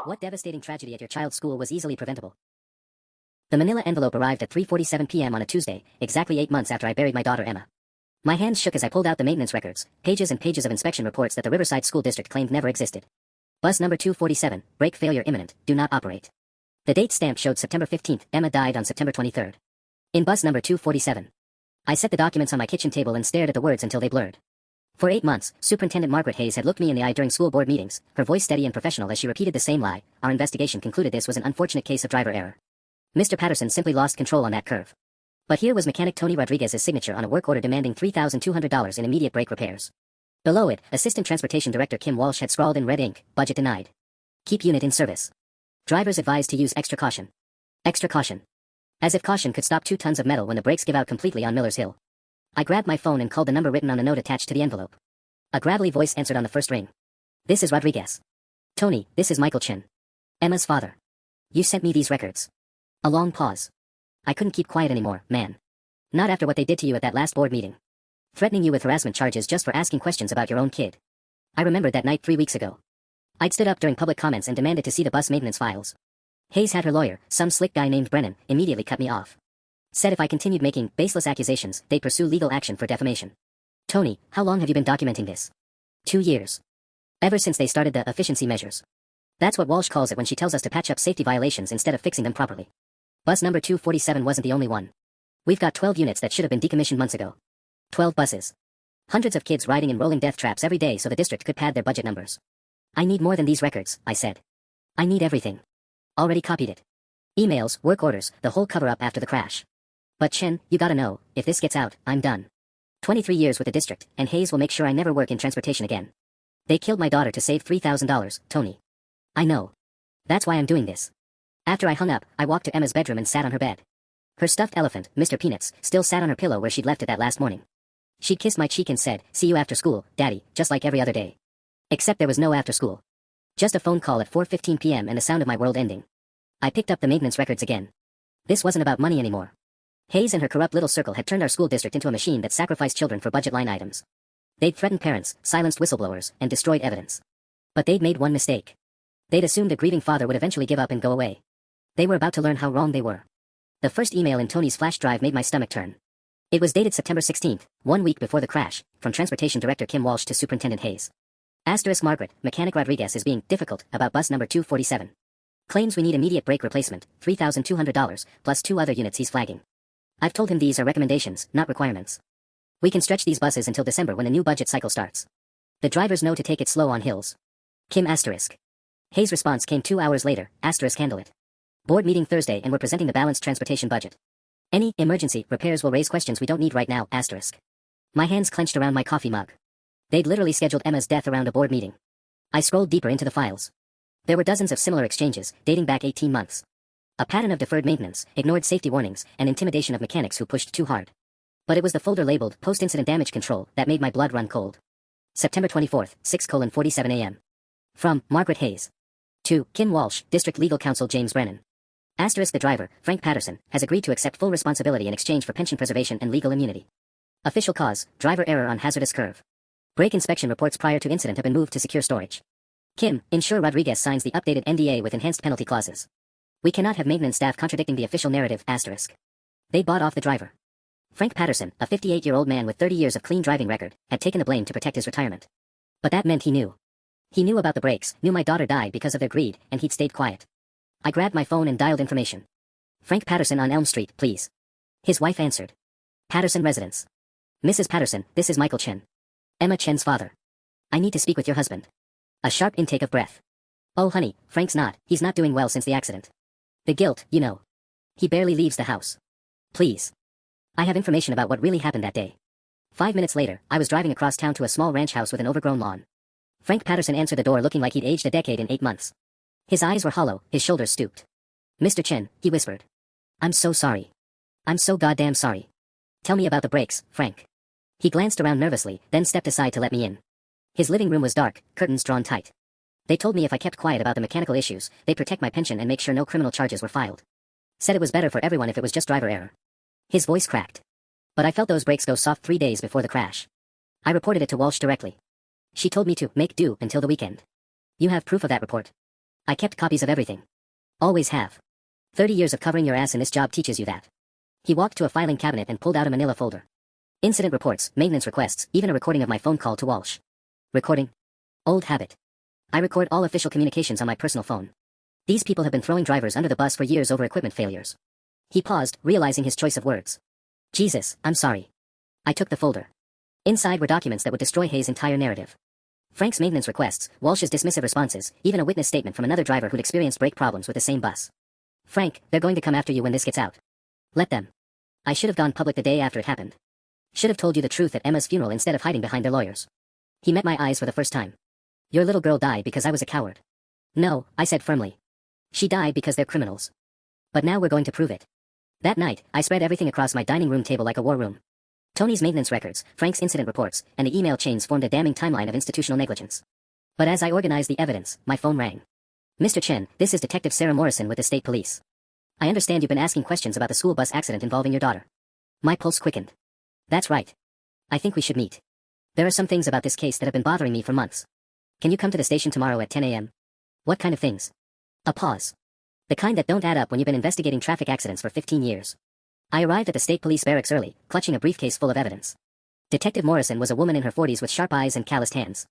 What devastating tragedy at your child's school was easily preventable? The manila envelope arrived at 3:47 p.m. on a Tuesday, exactly 8 months after I buried my daughter Emma. My hands shook as I pulled out the maintenance records, pages and pages of inspection reports that the Riverside School District claimed never existed. Bus number 247, brake failure imminent, do not operate. The date stamp showed September 15th, Emma died on September 23rd. In bus number 247. I set the documents on my kitchen table and stared at the words until they blurred. For 8 months, Superintendent Margaret Hayes had looked me in the eye during school board meetings, her voice steady and professional as she repeated the same lie. Our investigation concluded this was an unfortunate case of driver error. Mr. Patterson simply lost control on that curve. But here was mechanic Tony Rodriguez's signature on a work order demanding $3,200 in immediate brake repairs. Below it, Assistant Transportation Director Kim Walsh had scrawled in red ink, budget denied. Keep unit in service. Drivers advised to use extra caution. Extra caution. As if caution could stop 2 tons of metal when the brakes give out completely on Miller's Hill. I grabbed my phone and called the number written on a note attached to the envelope. A gravelly voice answered on the first ring. This is Rodriguez. Tony, this is Michael Chin. Emma's father. You sent me these records. A long pause. I couldn't keep quiet anymore, man. Not after what they did to you at that last board meeting. Threatening you with harassment charges just for asking questions about your own kid. I remembered that night 3 weeks ago. I'd stood up during public comments and demanded to see the bus maintenance files. Hayes had her lawyer, some slick guy named Brennan, immediately cut me off. Said if I continued making baseless accusations, they'd pursue legal action for defamation. Tony, how long have you been documenting this? 2 years. Ever since they started the efficiency measures. That's what Walsh calls it when she tells us to patch up safety violations instead of fixing them properly. Bus number 247 wasn't the only one. We've got 12 units that should have been decommissioned months ago. 12 buses. Hundreds of kids riding in rolling death traps every day so the district could pad their budget numbers. I need more than these records, I said. I need everything. Already copied it. Emails, work orders, the whole cover-up after the crash. But Chen, you gotta know, if this gets out, I'm done. 23 years with the district, and Hayes will make sure I never work in transportation again. They killed my daughter to save $3,000, Tony. I know. That's why I'm doing this. After I hung up, I walked to Emma's bedroom and sat on her bed. Her stuffed elephant, Mr. Peanuts, still sat on her pillow where she'd left it that last morning. She'd kissed my cheek and said, "See you after school, Daddy," just like every other day. Except there was no after school. Just a phone call at 4:15 p.m. and the sound of my world ending. I picked up the maintenance records again. This wasn't about money anymore. Hayes and her corrupt little circle had turned our school district into a machine that sacrificed children for budget line items. They'd threatened parents, silenced whistleblowers, and destroyed evidence. But they'd made one mistake. They'd assumed a grieving father would eventually give up and go away. They were about to learn how wrong they were. The first email in Tony's flash drive made my stomach turn. It was dated September 16th, 1 week before the crash, from Transportation Director Kim Walsh to Superintendent Hayes. Asterisk Margaret, Mechanic Rodriguez is being difficult about bus number 247. Claims we need immediate brake replacement, $3,200, plus 2 other units he's flagging. I've told him these are recommendations, not requirements. We can stretch these buses until December when the new budget cycle starts. The drivers know to take it slow on hills. Kim asterisk. Hayes' response came 2 hours later, asterisk handle it. Board meeting Thursday and we're presenting the balanced transportation budget. Any emergency repairs will raise questions we don't need right now, asterisk. My hands clenched around my coffee mug. They'd literally scheduled Emma's death around a board meeting. I scrolled deeper into the files. There were dozens of similar exchanges, dating back 18 months. A pattern of deferred maintenance, ignored safety warnings, and intimidation of mechanics who pushed too hard. But it was the folder labeled Post-Incident Damage Control that made my blood run cold. September 24th, 6:47 a.m. From Margaret Hayes. To Kim Walsh, District Legal Counsel James Brennan. Asterisk the driver, Frank Patterson, has agreed to accept full responsibility in exchange for pension preservation and legal immunity. Official cause, driver error on hazardous curve. Brake inspection reports prior to incident have been moved to secure storage. Kim, ensure Rodriguez signs the updated NDA with enhanced penalty clauses. We cannot have maintenance staff contradicting the official narrative, asterisk. They bought off the driver. Frank Patterson, a 58-year-old man with 30 years of clean driving record, had taken the blame to protect his retirement. But that meant he knew. He knew about the brakes, knew my daughter died because of their greed, and he'd stayed quiet. I grabbed my phone and dialed information. Frank Patterson on Elm Street, please. His wife answered. Patterson residence. Mrs. Patterson, this is Michael Chen. Emma Chen's father. I need to speak with your husband. A sharp intake of breath. Oh honey, Frank's not, he's not doing well since the accident. The guilt, you know. He barely leaves the house. Please. I have information about what really happened that day. 5 minutes later, I was driving across town to a small ranch house with an overgrown lawn. Frank Patterson answered the door looking like he'd aged a decade in 8 months. His eyes were hollow, his shoulders stooped. Mr. Chen, he whispered. I'm so sorry. I'm so goddamn sorry. Tell me about the brakes, Frank. He glanced around nervously, then stepped aside to let me in. His living room was dark, curtains drawn tight. They told me if I kept quiet about the mechanical issues, they'd protect my pension and make sure no criminal charges were filed. Said it was better for everyone if it was just driver error. His voice cracked. But I felt those brakes go soft 3 days before the crash. I reported it to Walsh directly. She told me to make do until the weekend. You have proof of that report? I kept copies of everything. Always have. 30 years of covering your ass in this job teaches you that. He walked to a filing cabinet and pulled out a manila folder. Incident reports, maintenance requests, even a recording of my phone call to Walsh. Recording? Old habit. I record all official communications on my personal phone. These people have been throwing drivers under the bus for years over equipment failures. He paused, realizing his choice of words. Jesus, I'm sorry. I took the folder. Inside were documents that would destroy Hayes' entire narrative. Frank's maintenance requests, Walsh's dismissive responses, even a witness statement from another driver who'd experienced brake problems with the same bus. Frank, they're going to come after you when this gets out. Let them. I should have gone public the day after it happened. Should have told you the truth at Emma's funeral instead of hiding behind their lawyers. He met my eyes for the first time. Your little girl died because I was a coward. No, I said firmly. She died because they're criminals. But now we're going to prove it. That night, I spread everything across my dining room table like a war room. Tony's maintenance records, Frank's incident reports, and the email chains formed a damning timeline of institutional negligence. But as I organized the evidence, my phone rang. Mr. Chen, this is Detective Sarah Morrison with the State Police. I understand you've been asking questions about the school bus accident involving your daughter. My pulse quickened. That's right. I think we should meet. There are some things about this case that have been bothering me for months. Can you come to the station tomorrow at 10 a.m.? What kind of things? A pause. The kind that don't add up when you've been investigating traffic accidents for 15 years. I arrived at the state police barracks early, clutching a briefcase full of evidence. Detective Morrison was a woman in her 40s with sharp eyes and calloused hands.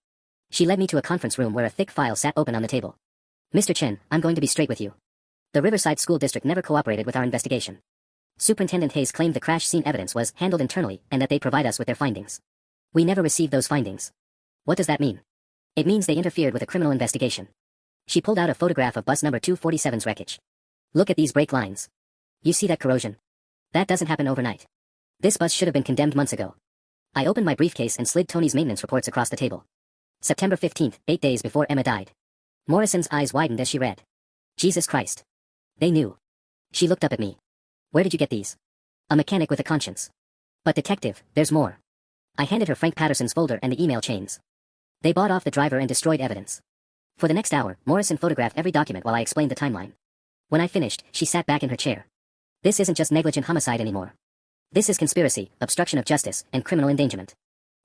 She led me to a conference room where a thick file sat open on the table. Mr. Chen, I'm going to be straight with you. The Riverside School District never cooperated with our investigation. Superintendent Hayes claimed the crash scene evidence was handled internally and that they provide us with their findings. We never received those findings. What does that mean? It means they interfered with a criminal investigation. She pulled out a photograph of bus number 247's wreckage. Look at these brake lines. You see that corrosion? That doesn't happen overnight. This bus should have been condemned months ago. I opened my briefcase and slid Tony's maintenance reports across the table. September 15th, 8 days before Emma died. Morrison's eyes widened as she read. Jesus Christ. They knew. She looked up at me. Where did you get these? A mechanic with a conscience. But detective, there's more. I handed her Frank Patterson's folder and the email chains. They bought off the driver and destroyed evidence. For the next hour, Morrison photographed every document while I explained the timeline. When I finished, she sat back in her chair. This isn't just negligent homicide anymore. This is conspiracy, obstruction of justice, and criminal endangerment.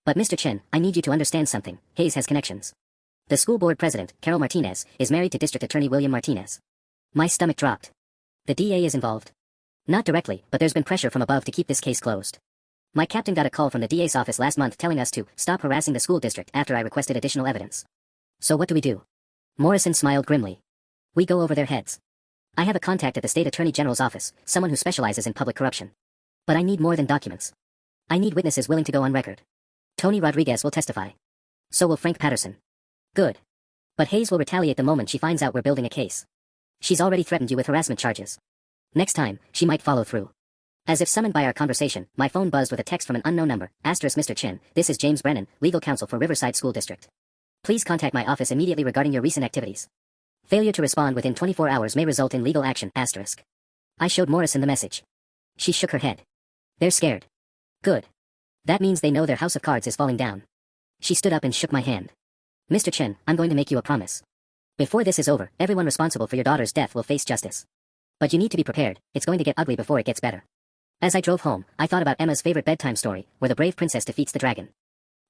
But Mr. Chen, I need you to understand something. Hayes has connections. The school board president, Carol Martinez, is married to District Attorney William Martinez. My stomach dropped. The DA is involved. Not directly, but there's been pressure from above to keep this case closed. My captain got a call from the DA's office last month telling us to stop harassing the school district after I requested additional evidence. So what do we do? Morrison smiled grimly. We go over their heads. I have a contact at the state attorney general's office, someone who specializes in public corruption. But I need more than documents. I need witnesses willing to go on record. Tony Rodriguez will testify. So will Frank Patterson. Good. But Hayes will retaliate the moment she finds out we're building a case. She's already threatened you with harassment charges. Next time, she might follow through. As if summoned by our conversation, my phone buzzed with a text from an unknown number. Asterisk Mr. Chin, this is James Brennan, legal counsel for Riverside School District. Please contact my office immediately regarding your recent activities. Failure to respond within 24 hours may result in legal action. Asterisk. I showed Morrison the message. She shook her head. They're scared. Good. That means they know their house of cards is falling down. She stood up and shook my hand. Mr. Chen, I'm going to make you a promise. Before this is over, everyone responsible for your daughter's death will face justice. But you need to be prepared, it's going to get ugly before it gets better. As I drove home, I thought about Emma's favorite bedtime story, where the brave princess defeats the dragon.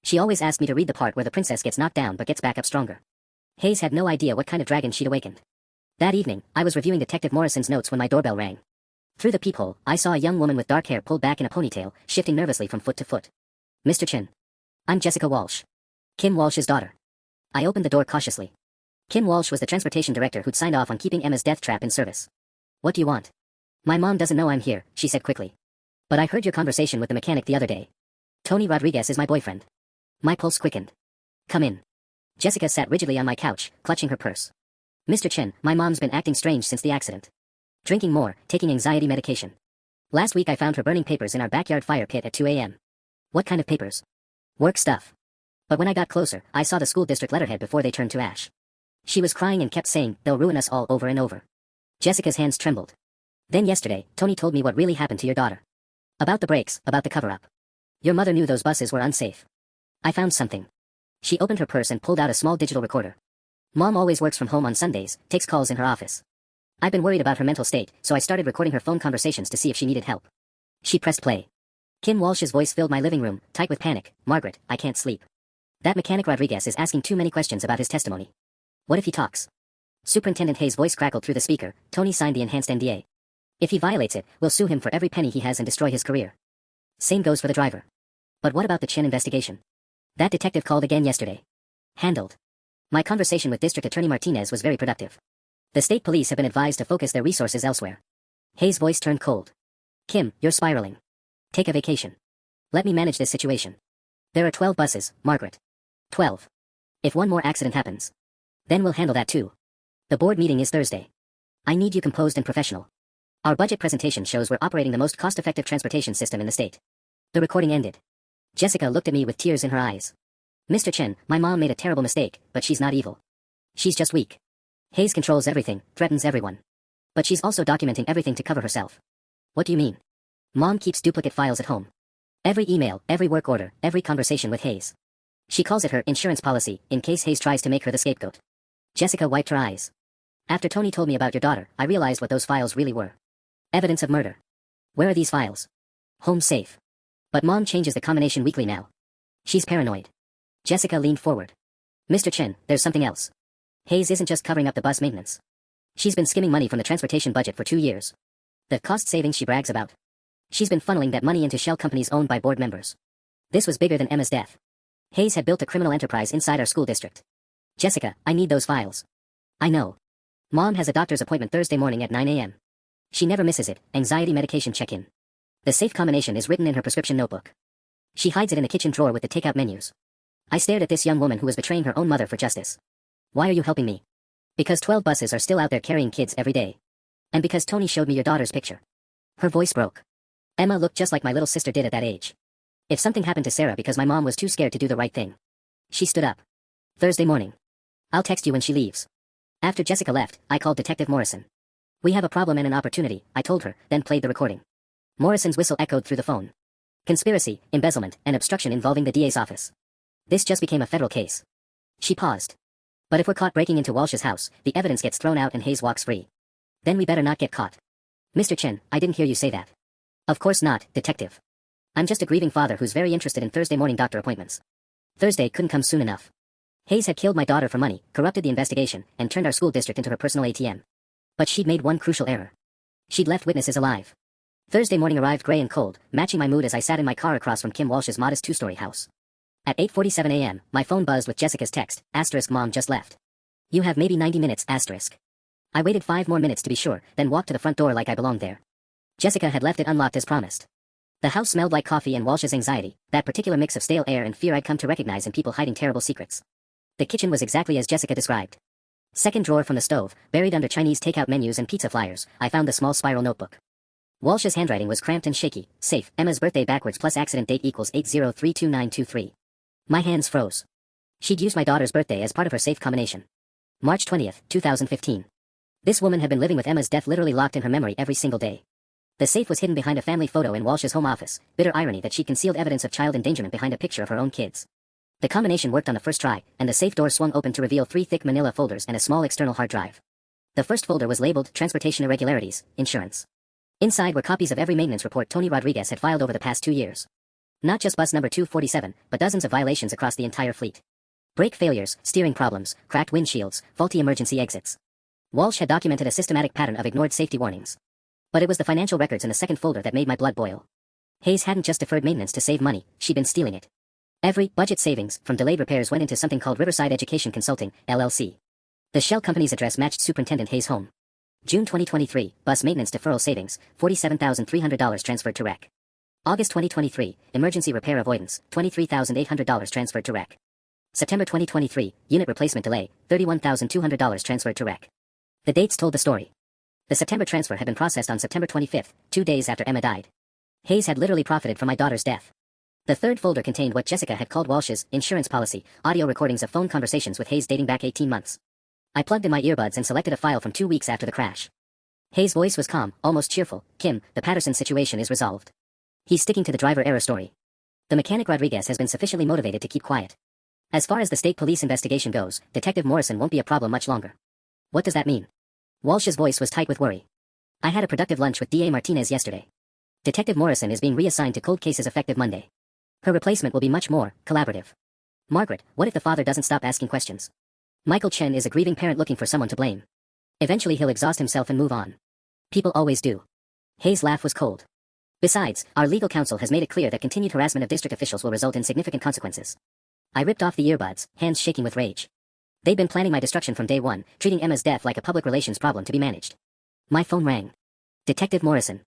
She always asked me to read the part where the princess gets knocked down but gets back up stronger. Hayes had no idea what kind of dragon she'd awakened. That evening, I was reviewing Detective Morrison's notes when my doorbell rang. Through the peephole, I saw a young woman with dark hair pulled back in a ponytail, shifting nervously from foot to foot. Mr. Chin. I'm Jessica Walsh. Kim Walsh's daughter. I opened the door cautiously. Kim Walsh was the transportation director who'd signed off on keeping Emma's death trap in service. What do you want? My mom doesn't know I'm here, she said quickly. But I heard your conversation with the mechanic the other day. Tony Rodriguez is my boyfriend. My pulse quickened. Come in. Jessica sat rigidly on my couch, clutching her purse. Mr. Chen, my mom's been acting strange since the accident. Drinking more, taking anxiety medication. Last week I found her burning papers in our backyard fire pit at 2 a.m. What kind of papers? Work stuff. But when I got closer, I saw the school district letterhead before they turned to ash. She was crying and kept saying, they'll ruin us all over and over. Jessica's hands trembled. Then yesterday, Tony told me what really happened to your daughter. About the brakes, about the cover-up. Your mother knew those buses were unsafe. I found something. She opened her purse and pulled out a small digital recorder. Mom always works from home on Sundays, takes calls in her office. I've been worried about her mental state, so I started recording her phone conversations to see if she needed help. She pressed play. Kim Walsh's voice filled my living room, tight with panic. Margaret, I can't sleep. That mechanic Rodriguez is asking too many questions about his testimony. What if he talks? Superintendent Hayes' voice crackled through the speaker. Tony signed the enhanced NDA. If he violates it, we'll sue him for every penny he has and destroy his career. Same goes for the driver. But what about the Chen investigation? That detective called again yesterday. Handled. My conversation with District Attorney Martinez was very productive. The state police have been advised to focus their resources elsewhere. Hayes' voice turned cold. Kim, you're spiraling. Take a vacation. Let me manage this situation. There are 12 buses, Margaret. 12. If one more accident happens, then we'll handle that too. The board meeting is Thursday. I need you composed and professional. Our budget presentation shows we're operating the most cost-effective transportation system in the state. The recording ended. Jessica looked at me with tears in her eyes. Mr. Chen, my mom made a terrible mistake, but she's not evil. She's just weak. Hayes controls everything, threatens everyone. But she's also documenting everything to cover herself. What do you mean? Mom keeps duplicate files at home. Every email, every work order, every conversation with Hayes. She calls it her insurance policy, in case Hayes tries to make her the scapegoat. Jessica wiped her eyes. After Tony told me about your daughter, I realized what those files really were. Evidence of murder. Where are these files? Home safe. But Mom changes the combination weekly now. She's paranoid. Jessica leaned forward. Mr. Chen, there's something else. Hayes isn't just covering up the bus maintenance. She's been skimming money from the transportation budget for 2 years. The cost savings she brags about. She's been funneling that money into shell companies owned by board members. This was bigger than Emma's death. Hayes had built a criminal enterprise inside our school district. Jessica, I need those files. I know. Mom has a doctor's appointment Thursday morning at 9 a.m. She never misses it, anxiety medication check-in. The safe combination is written in her prescription notebook. She hides it in the kitchen drawer with the takeout menus. I stared at this young woman who was betraying her own mother for justice. Why are you helping me? Because 12 buses are still out there carrying kids every day. And because Tony showed me your daughter's picture. Her voice broke. Emma looked just like my little sister did at that age. If something happened to Sarah because my mom was too scared to do the right thing. She stood up. Thursday morning. I'll text you when she leaves. After Jessica left, I called Detective Morrison. We have a problem and an opportunity, I told her, then played the recording. Morrison's whistle echoed through the phone. Conspiracy, embezzlement, and obstruction involving the DA's office. This just became a federal case. She paused. But if we're caught breaking into Walsh's house, the evidence gets thrown out and Hayes walks free. Then we better not get caught. Mr. Chen, I didn't hear you say that. Of course not, detective. I'm just a grieving father who's very interested in Thursday morning doctor appointments. Thursday couldn't come soon enough. Hayes had killed my daughter for money, corrupted the investigation, and turned our school district into her personal ATM. But she'd made one crucial error. She'd left witnesses alive. Thursday morning arrived gray and cold, matching my mood as I sat in my car across from Kim Walsh's modest 2-story house. At 8:47 a.m., my phone buzzed with Jessica's text, Mom just left. You have maybe 90 minutes, I waited 5 more minutes to be sure, then walked to the front door like I belonged there. Jessica had left it unlocked as promised. The house smelled like coffee and Walsh's anxiety, that particular mix of stale air and fear I'd come to recognize in people hiding terrible secrets. The kitchen was exactly as Jessica described. Second drawer from the stove, buried under Chinese takeout menus and pizza flyers, I found the small spiral notebook. Walsh's handwriting was cramped and shaky. Safe, Emma's birthday backwards plus accident date equals 8032923. My hands froze. She'd used my daughter's birthday as part of her safe combination. March 20th, 2015. This woman had been living with Emma's death literally locked in her memory every single day. The safe was hidden behind a family photo in Walsh's home office. Bitter irony that she'd concealed evidence of child endangerment behind a picture of her own kids. The combination worked on the first try, and the safe door swung open to reveal 3 thick manila folders and a small external hard drive. The first folder was labeled Transportation Irregularities, Insurance. Inside were copies of every maintenance report Tony Rodriguez had filed over the past 2 years. Not just bus number 247, but dozens of violations across the entire fleet. Brake failures, steering problems, cracked windshields, faulty emergency exits. Walsh had documented a systematic pattern of ignored safety warnings. But it was the financial records in the second folder that made my blood boil. Hayes hadn't just deferred maintenance to save money, she'd been stealing it. Every budget savings from delayed repairs went into something called Riverside Education Consulting, LLC. The shell company's address matched Superintendent Hayes' home. June 2023, bus maintenance deferral savings, $47,300 transferred to REC. August 2023, emergency repair avoidance, $23,800 transferred to REC. September 2023, unit replacement delay, $31,200 transferred to REC. The dates told the story. The September transfer had been processed on September 25th, 2 days after Emma died. Hayes had literally profited from my daughter's death. The third folder contained what Jessica had called Walsh's insurance policy, audio recordings of phone conversations with Hayes dating back 18 months. I plugged in my earbuds and selected a file from 2 weeks after the crash. Hayes' voice was calm, almost cheerful. Kim, the Patterson situation is resolved. He's sticking to the driver error story. The mechanic Rodriguez has been sufficiently motivated to keep quiet. As far as the state police investigation goes, Detective Morrison won't be a problem much longer. What does that mean? Walsh's voice was tight with worry. I had a productive lunch with DA Martinez yesterday. Detective Morrison is being reassigned to cold cases effective Monday. Her replacement will be much more collaborative. Margaret, what if the father doesn't stop asking questions? Michael Chen is a grieving parent looking for someone to blame. Eventually he'll exhaust himself and move on. People always do. Hayes' laugh was cold. Besides, our legal counsel has made it clear that continued harassment of district officials will result in significant consequences. I ripped off the earbuds, hands shaking with rage. They'd been planning my destruction from day one, treating Emma's death like a public relations problem to be managed. My phone rang. Detective Morrison.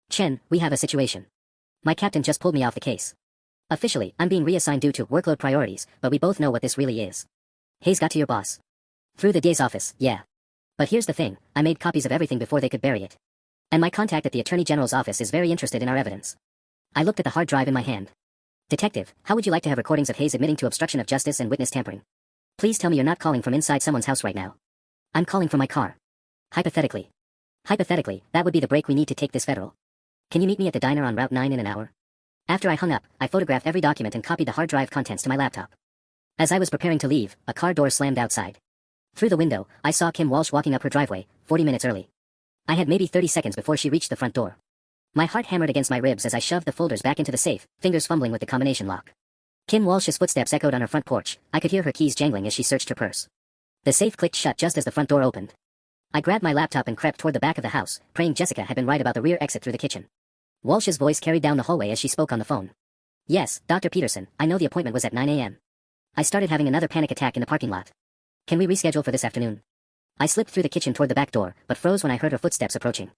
Chen, we have a situation. My captain just pulled me off the case. Officially, I'm being reassigned due to workload priorities, but we both know what this really is. Hayes got to your boss. Through the DA's office, yeah. But here's the thing, I made copies of everything before they could bury it. And my contact at the Attorney General's office is very interested in our evidence. I looked at the hard drive in my hand. Detective, how would you like to have recordings of Hayes admitting to obstruction of justice and witness tampering? Please tell me you're not calling from inside someone's house right now. I'm calling from my car. Hypothetically. Hypothetically, that would be the break we need to take this federal. Can you meet me at the diner on Route 9 in an hour? After I hung up, I photographed every document and copied the hard drive contents to my laptop. As I was preparing to leave, a car door slammed outside. Through the window, I saw Kim Walsh walking up her driveway, 40 minutes early. I had maybe 30 seconds before she reached the front door. My heart hammered against my ribs as I shoved the folders back into the safe, fingers fumbling with the combination lock. Kim Walsh's footsteps echoed on her front porch. I could hear her keys jangling as she searched her purse. The safe clicked shut just as the front door opened. I grabbed my laptop and crept toward the back of the house, praying Jessica had been right about the rear exit through the kitchen. Walsh's voice carried down the hallway as she spoke on the phone. Yes, Dr. Peterson, I know the appointment was at 9 a.m. I started having another panic attack in the parking lot. Can we reschedule for this afternoon? I slipped through the kitchen toward the back door, but froze when I heard her footsteps approaching.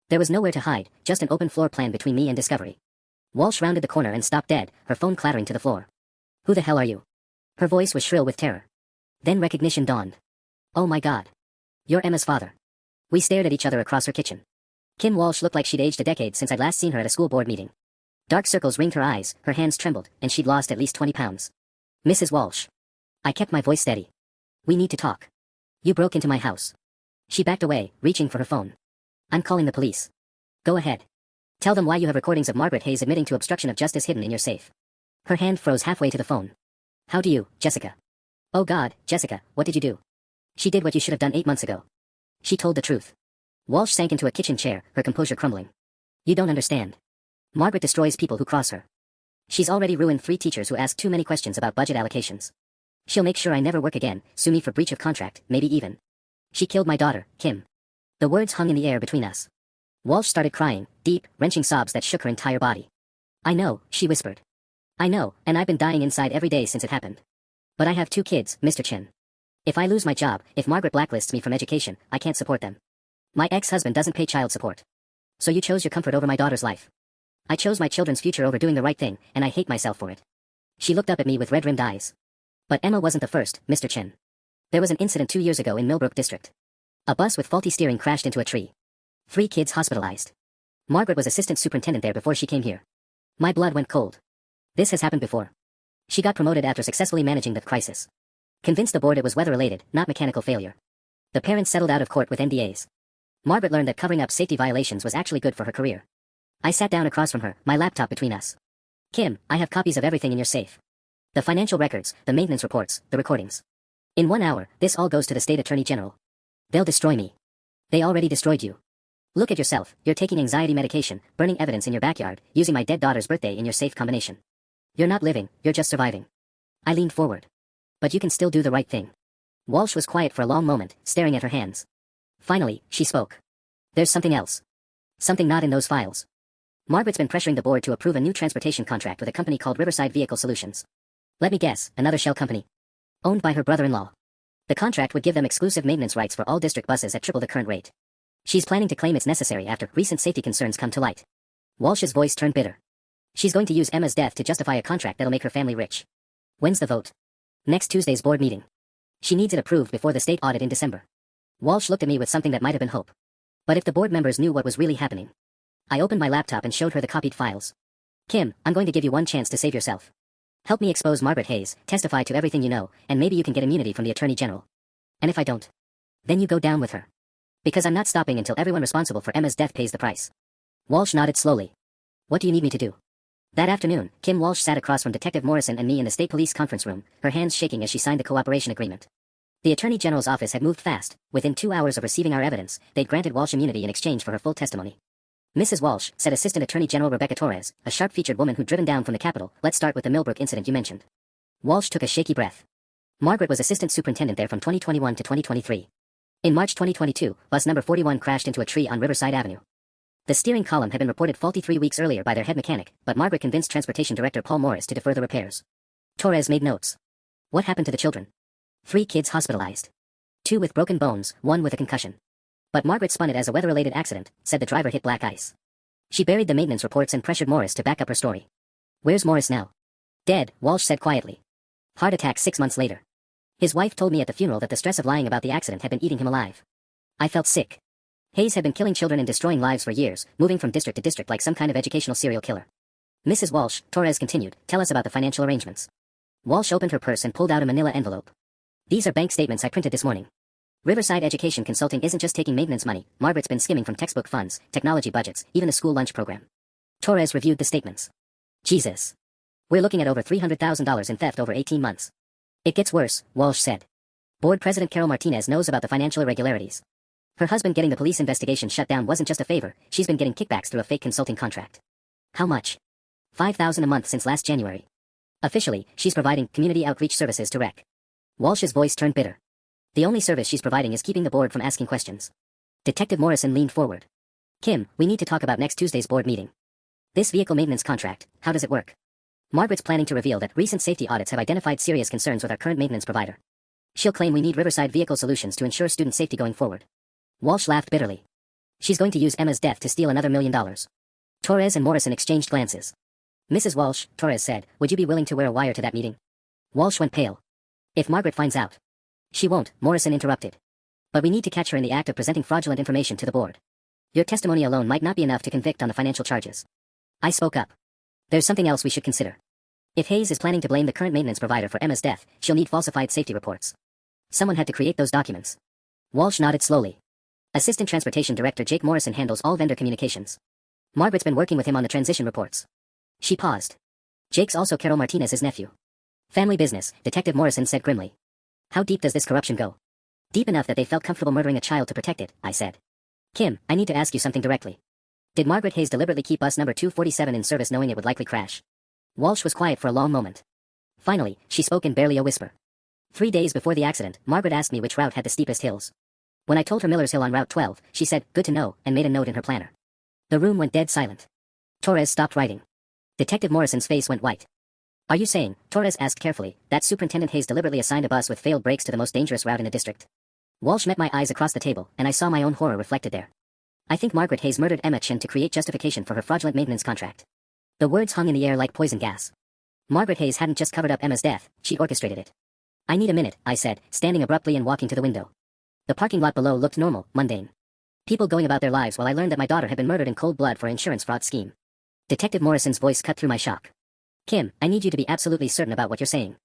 There was nowhere to hide, just an open floor plan between me and discovery. Walsh rounded the corner and stopped dead, her phone clattering to the floor. Who the hell are you? Her voice was shrill with terror. Then recognition dawned. Oh my God. You're Emma's father. We stared at each other across her kitchen. Kim Walsh looked like she'd aged a decade since I'd last seen her at a school board meeting. Dark circles ringed her eyes, her hands trembled, and she'd lost at least 20 pounds. Mrs. Walsh. I kept my voice steady. We need to talk. You broke into my house. She backed away, reaching for her phone. I'm calling the police. Go ahead. Tell them why you have recordings of Margaret Hayes admitting to obstruction of justice hidden in your safe. Her hand froze halfway to the phone. How do you, Jessica? Oh God, Jessica, what did you do? She did what you should have done 8 months ago. She told the truth. Walsh sank into a kitchen chair, her composure crumbling. You don't understand. Margaret destroys people who cross her. She's already ruined 3 teachers who ask too many questions about budget allocations. She'll make sure I never work again, sue me for breach of contract, maybe even. She killed my daughter, Kim. The words hung in the air between us. Walsh started crying, deep, wrenching sobs that shook her entire body. I know, she whispered. I know, and I've been dying inside every day since it happened. But I have 2 kids, Mr. Chin. If I lose my job, if Margaret blacklists me from education, I can't support them. My ex-husband doesn't pay child support. So you chose your comfort over my daughter's life. I chose my children's future over doing the right thing, and I hate myself for it. She looked up at me with red-rimmed eyes. But Emma wasn't the first, Mr. Chin. There was an incident 2 years ago in Millbrook District. A bus with faulty steering crashed into a tree. 3 kids hospitalized. Margaret was assistant superintendent there before she came here. My blood went cold. This has happened before. She got promoted after successfully managing the crisis. Convinced the board it was weather-related, not mechanical failure. The parents settled out of court with NDAs. Margaret learned that covering up safety violations was actually good for her career. I sat down across from her, my laptop between us. Kim, I have copies of everything in your safe. The financial records, the maintenance reports, the recordings. In 1 hour, this all goes to the state attorney general. They'll destroy me. They already destroyed you. Look at yourself, you're taking anxiety medication, burning evidence in your backyard, using my dead daughter's birthday in your safe combination. You're not living, you're just surviving. I leaned forward. But you can still do the right thing. Walsh was quiet for a long moment, staring at her hands. Finally, she spoke. There's something else. Something not in those files. Margaret's been pressuring the board to approve a new transportation contract with a company called Riverside Vehicle Solutions. Let me guess, another shell company. Owned by her brother-in-law. The contract would give them exclusive maintenance rights for all district buses at triple the current rate. She's planning to claim it's necessary after recent safety concerns come to light. Walsh's voice turned bitter. She's going to use Emma's death to justify a contract that'll make her family rich. When's the vote? Next Tuesday's board meeting. She needs it approved before the state audit in December. Walsh looked at me with something that might have been hope. But if the board members knew what was really happening. I opened my laptop and showed her the copied files. Kim, I'm going to give you one chance to save yourself. Help me expose Margaret Hayes, testify to everything you know, and maybe you can get immunity from the Attorney General. And if I don't, then you go down with her. Because I'm not stopping until everyone responsible for Emma's death pays the price. Walsh nodded slowly. What do you need me to do? That afternoon, Kim Walsh sat across from Detective Morrison and me in the state police conference room, her hands shaking as she signed the cooperation agreement. The Attorney General's office had moved fast. Within 2 hours of receiving our evidence, they'd granted Walsh immunity in exchange for her full testimony. Mrs. Walsh, said Assistant Attorney General Rebecca Torres, a sharp-featured woman who'd driven down from the Capitol, let's start with the Millbrook incident you mentioned. Walsh took a shaky breath. Margaret was assistant superintendent there from 2021 to 2023. In March 2022, bus number 41 crashed into a tree on Riverside Avenue. The steering column had been reported faulty 3 weeks earlier by their head mechanic, but Margaret convinced Transportation Director Paul Morris to defer the repairs. Torres made notes. What happened to the children? 3 kids hospitalized. 2 with broken bones, 1 with a concussion. But Margaret spun it as a weather-related accident, said the driver hit black ice. She buried the maintenance reports and pressured Morris to back up her story. Where's Morris now? Dead, Walsh said quietly. Heart attack 6 months later. His wife told me at the funeral that the stress of lying about the accident had been eating him alive. I felt sick. Hayes had been killing children and destroying lives for years, moving from district to district like some kind of educational serial killer. Mrs. Walsh, Torres continued, tell us about the financial arrangements. Walsh opened her purse and pulled out a manila envelope. These are bank statements I printed this morning. Riverside Education Consulting isn't just taking maintenance money, Margaret's been skimming from textbook funds, technology budgets, even the school lunch program. Torres reviewed the statements. Jesus. We're looking at over $300,000 in theft over 18 months. It gets worse, Walsh said. Board President Carol Martinez knows about the financial irregularities. Her husband getting the police investigation shut down wasn't just a favor, she's been getting kickbacks through a fake consulting contract. How much? $5,000 a month since last January. Officially, she's providing community outreach services to REC. Walsh's voice turned bitter. The only service she's providing is keeping the board from asking questions. Detective Morrison leaned forward. Kim, we need to talk about next Tuesday's board meeting. This vehicle maintenance contract, how does it work? Margaret's planning to reveal that recent safety audits have identified serious concerns with our current maintenance provider. She'll claim we need Riverside Vehicle Solutions to ensure student safety going forward. Walsh laughed bitterly. She's going to use Emma's death to steal another $1 million. Torres and Morrison exchanged glances. Mrs. Walsh, Torres said, would you be willing to wear a wire to that meeting? Walsh went pale. If Margaret finds out. She won't, Morrison interrupted. But we need to catch her in the act of presenting fraudulent information to the board. Your testimony alone might not be enough to convict on the financial charges. I spoke up. There's something else we should consider. If Hayes is planning to blame the current maintenance provider for Emma's death, she'll need falsified safety reports. Someone had to create those documents. Walsh nodded slowly. Assistant Transportation Director Jake Morrison handles all vendor communications. Margaret's been working with him on the transition reports. She paused. Jake's also Carol Martinez's nephew. Family business, Detective Morrison said grimly. How deep does this corruption go? Deep enough that they felt comfortable murdering a child to protect it, I said. Kim, I need to ask you something directly. Did Margaret Hayes deliberately keep bus number 247 in service knowing it would likely crash? Walsh was quiet for a long moment. Finally, she spoke in barely a whisper. 3 days before the accident, Margaret asked me which route had the steepest hills. When I told her Miller's Hill on Route 12, she said, good to know, and made a note in her planner. The room went dead silent. Torres stopped writing. Detective Morrison's face went white. Are you saying, Torres asked carefully, that Superintendent Hayes deliberately assigned a bus with failed brakes to the most dangerous route in the district? Walsh met my eyes across the table, and I saw my own horror reflected there. I think Margaret Hayes murdered Emma Chin to create justification for her fraudulent maintenance contract. The words hung in the air like poison gas. Margaret Hayes hadn't just covered up Emma's death, she'd orchestrated it. I need a minute, I said, standing abruptly and walking to the window. The parking lot below looked normal, mundane. People going about their lives while I learned that my daughter had been murdered in cold blood for an insurance fraud scheme. Detective Morrison's voice cut through my shock. Kim, I need you to be absolutely certain about what you're saying.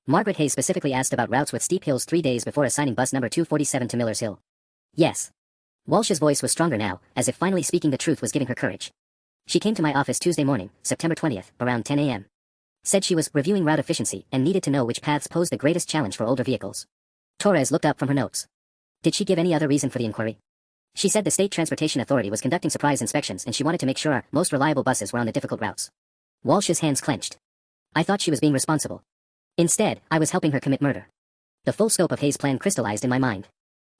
Margaret Hayes specifically asked about routes with steep hills 3 days before assigning bus number 247 to Miller's Hill. Yes. Walsh's voice was stronger now, as if finally speaking the truth was giving her courage. She came to my office Tuesday morning, September 20th, around 10 a.m. Said she was reviewing route efficiency and needed to know which paths posed the greatest challenge for older vehicles. Torres looked up from her notes. Did she give any other reason for the inquiry? She said the State Transportation Authority was conducting surprise inspections and she wanted to make sure our most reliable buses were on the difficult routes. Walsh's hands clenched. I thought she was being responsible. Instead, I was helping her commit murder. The full scope of Hayes' plan crystallized in my mind.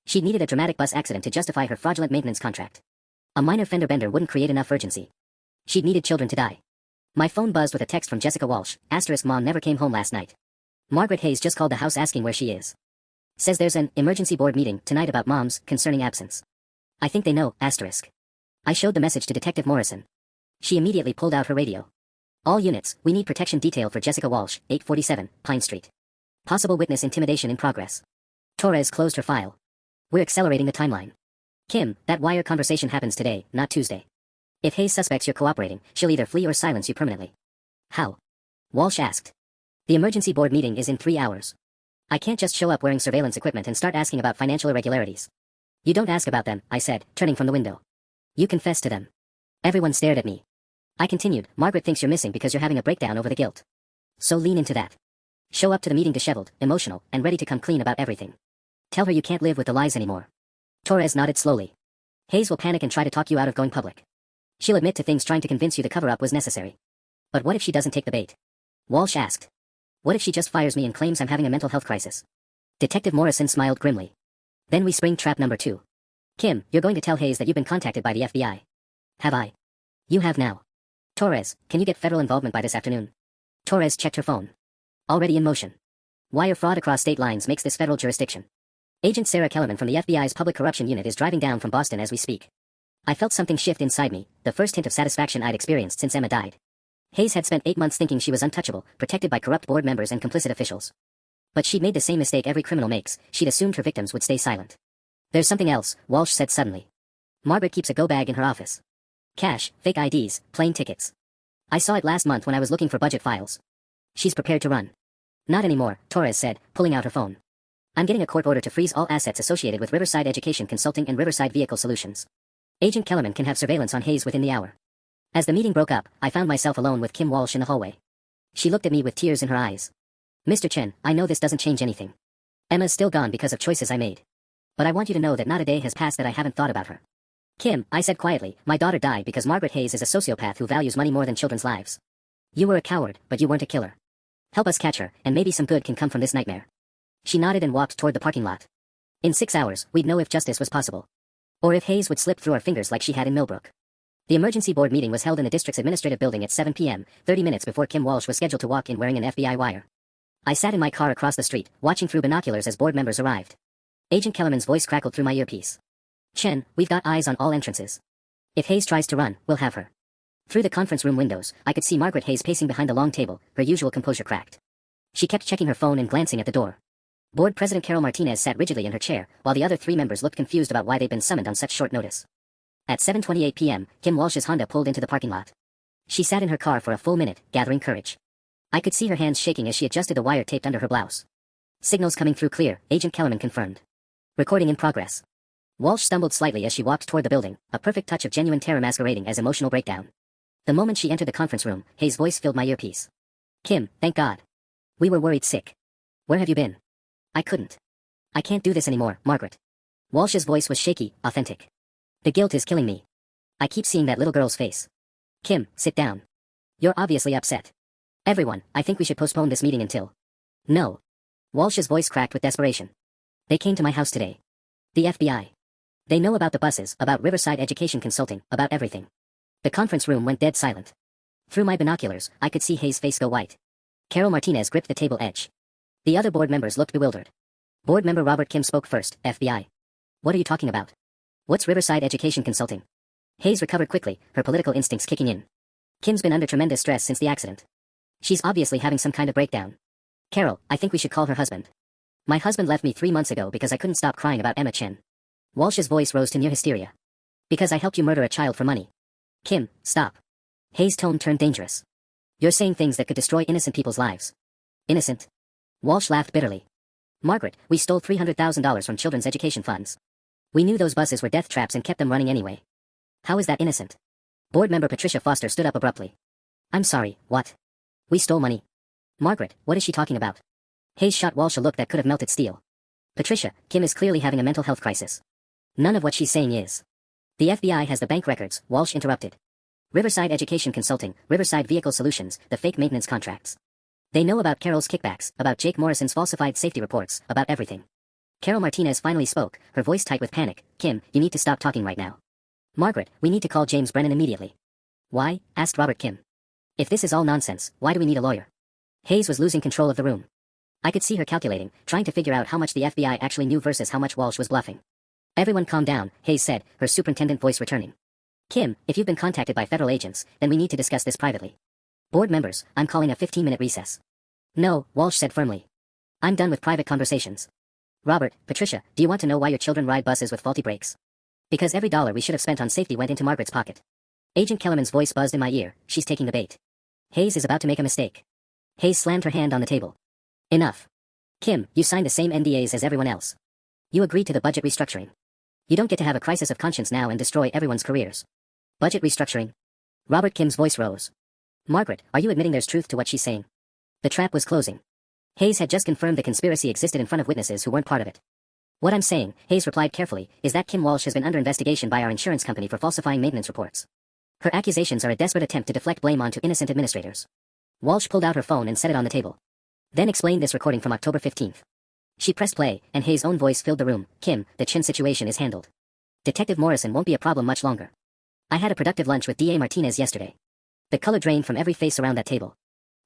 She needed a dramatic bus accident to justify her fraudulent maintenance contract. A minor fender bender wouldn't create enough urgency. She'd needed children to die. My phone buzzed with a text from Jessica Walsh, * mom never came home last night. Margaret Hayes just called the house asking where she is. Says there's an emergency board meeting tonight about mom's concerning absence. I think they know, *. I showed the message to Detective Morrison. She immediately pulled out her radio. All units, we need protection detail for Jessica Walsh, 847, Pine Street. Possible witness intimidation in progress. Torres closed her file. We're accelerating the timeline. Kim, that wire conversation happens today, not Tuesday. If Hayes suspects you're cooperating, she'll either flee or silence you permanently. How? Walsh asked. The emergency board meeting is in 3 hours. I can't just show up wearing surveillance equipment and start asking about financial irregularities. You don't ask about them, I said, turning from the window. You confess to them. Everyone stared at me. I continued, Margaret thinks you're missing because you're having a breakdown over the guilt. So lean into that. Show up to the meeting disheveled, emotional, and ready to come clean about everything. Tell her you can't live with the lies anymore. Torres nodded slowly. Hayes will panic and try to talk you out of going public. She'll admit to things trying to convince you the cover-up was necessary. But what if she doesn't take the bait? Walsh asked. What if she just fires me and claims I'm having a mental health crisis? Detective Morrison smiled grimly. Then we spring trap number 2. Kim, you're going to tell Hayes that you've been contacted by the FBI. Have I? You have now. Torres, can you get federal involvement by this afternoon? Torres checked her phone. Already in motion. Wire fraud across state lines makes this federal jurisdiction. Agent Sarah Kellerman from the FBI's Public Corruption Unit is driving down from Boston as we speak. I felt something shift inside me, the first hint of satisfaction I'd experienced since Emma died. Hayes had spent 8 months thinking she was untouchable, protected by corrupt board members and complicit officials. But she'd made the same mistake every criminal makes, she'd assumed her victims would stay silent. There's something else, Walsh said suddenly. Margaret keeps a go-bag in her office. Cash, fake IDs, plane tickets. I saw it last month when I was looking for budget files. She's prepared to run. Not anymore, Torres said, pulling out her phone. I'm getting a court order to freeze all assets associated with Riverside Education Consulting and Riverside Vehicle Solutions. Agent Kellerman can have surveillance on Hayes within the hour. As the meeting broke up, I found myself alone with Kim Walsh in the hallway. She looked at me with tears in her eyes. Mr. Chen, I know this doesn't change anything. Emma's still gone because of choices I made. But I want you to know that not a day has passed that I haven't thought about her. Kim, I said quietly, my daughter died because Margaret Hayes is a sociopath who values money more than children's lives. You were a coward, but you weren't a killer. Help us catch her, and maybe some good can come from this nightmare. She nodded and walked toward the parking lot. In 6 hours, we'd know if justice was possible. Or if Hayes would slip through our fingers like she had in Millbrook. The emergency board meeting was held in the district's administrative building at 7 p.m., 30 minutes before Kim Walsh was scheduled to walk in wearing an FBI wire. I sat in my car across the street, watching through binoculars as board members arrived. Agent Kellerman's voice crackled through my earpiece. Chen, we've got eyes on all entrances. If Hayes tries to run, we'll have her. Through the conference room windows, I could see Margaret Hayes pacing behind the long table, her usual composure cracked. She kept checking her phone and glancing at the door. Board President Carol Martinez sat rigidly in her chair, while the other 3 members looked confused about why they'd been summoned on such short notice. At 7:28 p.m., Kim Walsh's Honda pulled into the parking lot. She sat in her car for a full minute, gathering courage. I could see her hands shaking as she adjusted the wire taped under her blouse. Signals coming through clear, Agent Kellerman confirmed. Recording in progress. Walsh stumbled slightly as she walked toward the building, a perfect touch of genuine terror masquerading as emotional breakdown. The moment she entered the conference room, Hayes' voice filled my earpiece. Kim, thank God. We were worried sick. Where have you been? I couldn't. I can't do this anymore, Margaret. Walsh's voice was shaky, authentic. The guilt is killing me. I keep seeing that little girl's face. Kim, sit down. You're obviously upset. Everyone, I think we should postpone this meeting until... No. Walsh's voice cracked with desperation. They came to my house today. The FBI. They know about the buses, about Riverside Education Consulting, about everything. The conference room went dead silent. Through my binoculars, I could see Hayes' face go white. Carol Martinez gripped the table edge. The other board members looked bewildered. Board member Robert Kim spoke first, FBI. What are you talking about? What's Riverside Education Consulting? Hayes recovered quickly, her political instincts kicking in. Kim's been under tremendous stress since the accident. She's obviously having some kind of breakdown. Carol, I think we should call her husband. My husband left me 3 months ago because I couldn't stop crying about Emma Chen. Walsh's voice rose to near hysteria. Because I helped you murder a child for money. Kim, stop. Hayes' tone turned dangerous. You're saying things that could destroy innocent people's lives. Innocent? Walsh laughed bitterly. Margaret, we stole $300,000 from children's education funds. We knew those buses were death traps and kept them running anyway. How is that innocent? Board member Patricia Foster stood up abruptly. I'm sorry, what? We stole money. Margaret, what is she talking about? Hayes shot Walsh a look that could have melted steel. Patricia, Kim is clearly having a mental health crisis. None of what she's saying is. The FBI has the bank records, Walsh interrupted. Riverside Education Consulting, Riverside Vehicle Solutions, the fake maintenance contracts. They know about Carol's kickbacks, about Jake Morrison's falsified safety reports, about everything. Carol Martinez finally spoke, her voice tight with panic. Kim, you need to stop talking right now. Margaret, we need to call James Brennan immediately. Why? Asked Robert Kim. If this is all nonsense, why do we need a lawyer? Hayes was losing control of the room. I could see her calculating, trying to figure out how much the FBI actually knew versus how much Walsh was bluffing. Everyone calm down, Hayes said, her superintendent voice returning. Kim, if you've been contacted by federal agents, then we need to discuss this privately. Board members, I'm calling a 15-minute recess. No, Walsh said firmly. I'm done with private conversations. Robert, Patricia, do you want to know why your children ride buses with faulty brakes? Because every dollar we should have spent on safety went into Margaret's pocket. Agent Kellerman's voice buzzed in my ear, she's taking the bait. Hayes is about to make a mistake. Hayes slammed her hand on the table. Enough. Kim, you signed the same NDAs as everyone else. You agreed to the budget restructuring. You don't get to have a crisis of conscience now and destroy everyone's careers. Budget restructuring? Robert Kim's voice rose. Margaret, are you admitting there's truth to what she's saying? The trap was closing. Hayes had just confirmed the conspiracy existed in front of witnesses who weren't part of it. What I'm saying, Hayes replied carefully, is that Kim Walsh has been under investigation by our insurance company for falsifying maintenance reports. Her accusations are a desperate attempt to deflect blame onto innocent administrators. Walsh pulled out her phone and set it on the table. Then explained this recording from October 15th. She pressed play, and Hayes' own voice filled the room. Kim, the Chin situation is handled. Detective Morrison won't be a problem much longer. I had a productive lunch with D.A. Martinez yesterday. The color drained from every face around that table.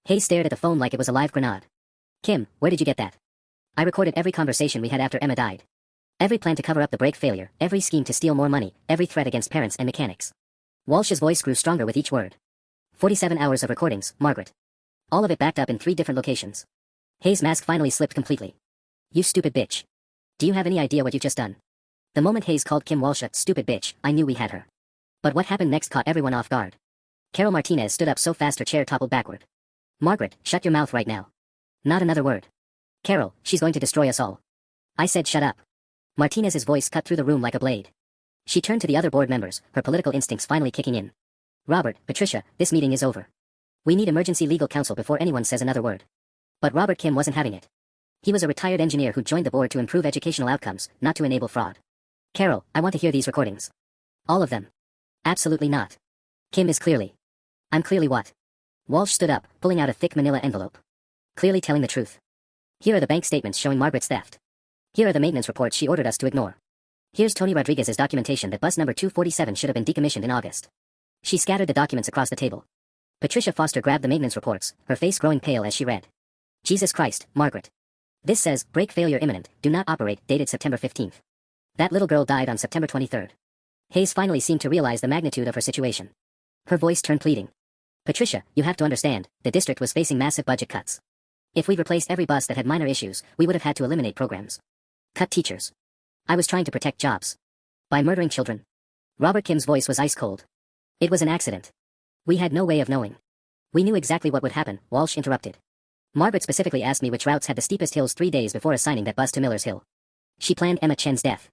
Hayes stared at the phone like it was a live grenade. Kim, where did you get that? I recorded every conversation we had after Emma died. Every plan to cover up the brake failure, every scheme to steal more money, every threat against parents and mechanics. Walsh's voice grew stronger with each word. 47 hours of recordings, Margaret. All of it backed up in 3 different locations. Hayes' mask finally slipped completely. You stupid bitch. Do you have any idea what you've just done? The moment Hayes called Kim Walsh a stupid bitch, I knew we had her. But what happened next caught everyone off guard. Carol Martinez stood up so fast her chair toppled backward. Margaret, shut your mouth right now. Not another word. Carol, she's going to destroy us all. I said shut up. Martinez's voice cut through the room like a blade. She turned to the other board members, her political instincts finally kicking in. Robert, Patricia, this meeting is over. We need emergency legal counsel before anyone says another word. But Robert Kim wasn't having it. He was a retired engineer who joined the board to improve educational outcomes, not to enable fraud. Carol, I want to hear these recordings. All of them. Absolutely not. Kim is clearly. I'm clearly what? Walsh stood up, pulling out a thick manila envelope. Clearly telling the truth. Here are the bank statements showing Margaret's theft. Here are the maintenance reports she ordered us to ignore. Here's Tony Rodriguez's documentation that bus number 247 should have been decommissioned in August. She scattered the documents across the table. Patricia Foster grabbed the maintenance reports, her face growing pale as she read. Jesus Christ, Margaret. This says, brake failure imminent, do not operate, dated September 15th. That little girl died on September 23rd. Hayes finally seemed to realize the magnitude of her situation. Her voice turned pleading. Patricia, you have to understand, the district was facing massive budget cuts. If we'd replaced every bus that had minor issues, we would have had to eliminate programs. Cut teachers. I was trying to protect jobs. By murdering children. Robert Kim's voice was ice cold. It was an accident. We had no way of knowing. We knew exactly what would happen, Walsh interrupted. Margaret specifically asked me which routes had the steepest hills 3 days before assigning that bus to Miller's Hill. She planned Emma Chen's death.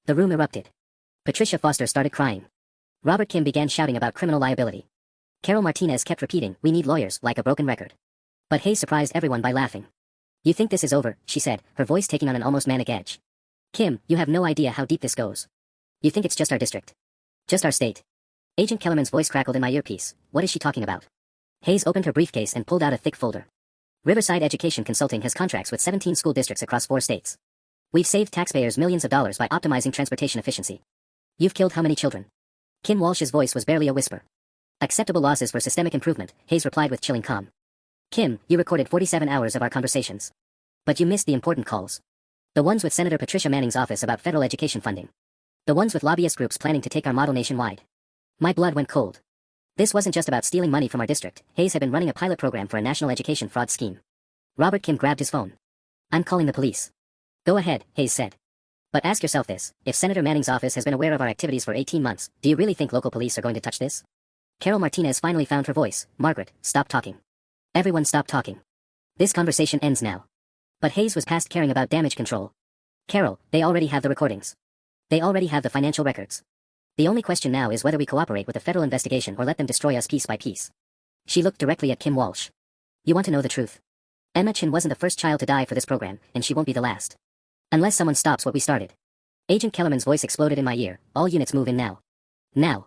The room erupted. Patricia Foster started crying. Robert Kim began shouting about criminal liability. Carol Martinez kept repeating, we need lawyers, like a broken record. But Hayes surprised everyone by laughing. You think this is over, she said, her voice taking on an almost manic edge. Kim, you have no idea how deep this goes. You think it's just our district. Just our state. Agent Kellerman's voice crackled in my earpiece. What is she talking about? Hayes opened her briefcase and pulled out a thick folder. Riverside Education Consulting has contracts with 17 school districts across 4 states. We've saved taxpayers millions of dollars by optimizing transportation efficiency. You've killed how many children? Kim Walsh's voice was barely a whisper. Acceptable losses for systemic improvement, Hayes replied with chilling calm. Kim, you recorded 47 hours of our conversations. But you missed the important calls. The ones with Senator Patricia Manning's office about federal education funding. The ones with lobbyist groups planning to take our model nationwide. My blood went cold. This wasn't just about stealing money from our district. Hayes had been running a pilot program for a national education fraud scheme. Robert Kim grabbed his phone. I'm calling the police. Go ahead, Hayes said. But ask yourself this, if Senator Manning's office has been aware of our activities for 18 months, do you really think local police are going to touch this? Carol Martinez finally found her voice. Margaret, stop talking. Everyone stop talking. This conversation ends now. But Hayes was past caring about damage control. Carol, they already have the recordings. They already have the financial records. The only question now is whether we cooperate with the federal investigation or let them destroy us piece by piece. She looked directly at Kim Walsh. You want to know the truth? Emma Chin wasn't the first child to die for this program, and she won't be the last. Unless someone stops what we started. Agent Kellerman's voice exploded in my ear. All units move in now. Now.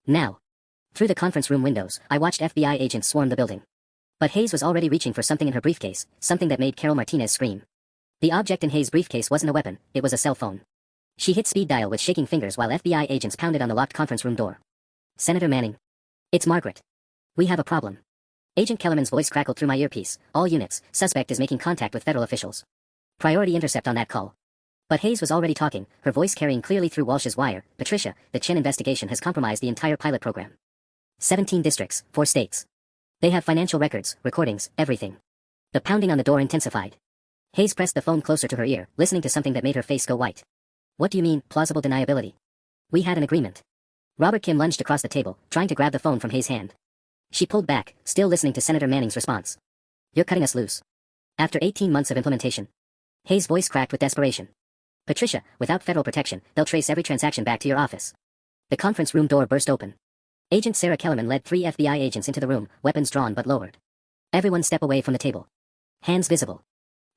Now. Through the conference room windows, I watched FBI agents swarm the building. But Hayes was already reaching for something in her briefcase, something that made Carol Martinez scream. The object in Hayes' briefcase wasn't a weapon, it was a cell phone. She hit speed dial with shaking fingers while FBI agents pounded on the locked conference room door. Senator Manning. It's Margaret. We have a problem. Agent Kellerman's voice crackled through my earpiece. All units, suspect is making contact with federal officials. Priority intercept on that call. But Hayes was already talking, her voice carrying clearly through Walsh's wire. Patricia, the Chen investigation has compromised the entire pilot program. 17 districts, 4 states. They have financial records, recordings, everything. The pounding on the door intensified. Hayes pressed the phone closer to her ear, listening to something that made her face go white. What do you mean, plausible deniability? We had an agreement. Robert Kim lunged across the table, trying to grab the phone from Hayes' hand. She pulled back, still listening to Senator Manning's response. You're cutting us loose. After 18 months of implementation. Hayes' voice cracked with desperation. Patricia, without federal protection, they'll trace every transaction back to your office. The conference room door burst open. Agent Sarah Kellerman led 3 FBI agents into the room, weapons drawn but lowered. Everyone step away from the table. Hands visible.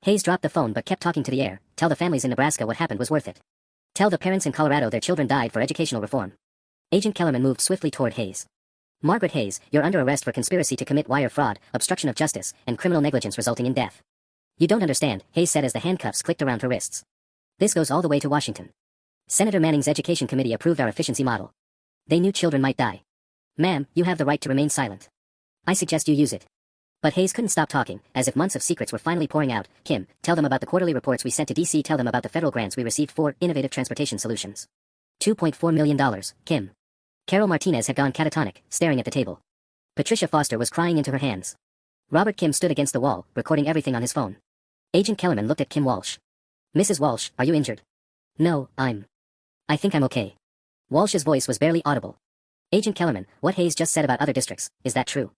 Hayes dropped the phone but kept talking to the air. Tell the families in Nebraska what happened was worth it. Tell the parents in Colorado their children died for educational reform. Agent Kellerman moved swiftly toward Hayes. Margaret Hayes, you're under arrest for conspiracy to commit wire fraud, obstruction of justice, and criminal negligence resulting in death. You don't understand, Hayes said as the handcuffs clicked around her wrists. This goes all the way to Washington. Senator Manning's Education Committee approved our efficiency model. They knew children might die. Ma'am, you have the right to remain silent. I suggest you use it. But Hayes couldn't stop talking, as if months of secrets were finally pouring out. Kim, tell them about the quarterly reports we sent to DC. Tell them about the federal grants we received for innovative transportation solutions. $2.4 million, Kim. Carol Martinez had gone catatonic, staring at the table. Patricia Foster was crying into her hands. Robert Kim stood against the wall, recording everything on his phone. Agent Kellerman looked at Kim Walsh. Mrs. Walsh, are you injured? No, I think I'm okay. Walsh's voice was barely audible. Agent Kellerman, what Hayes just said about other districts, is that true?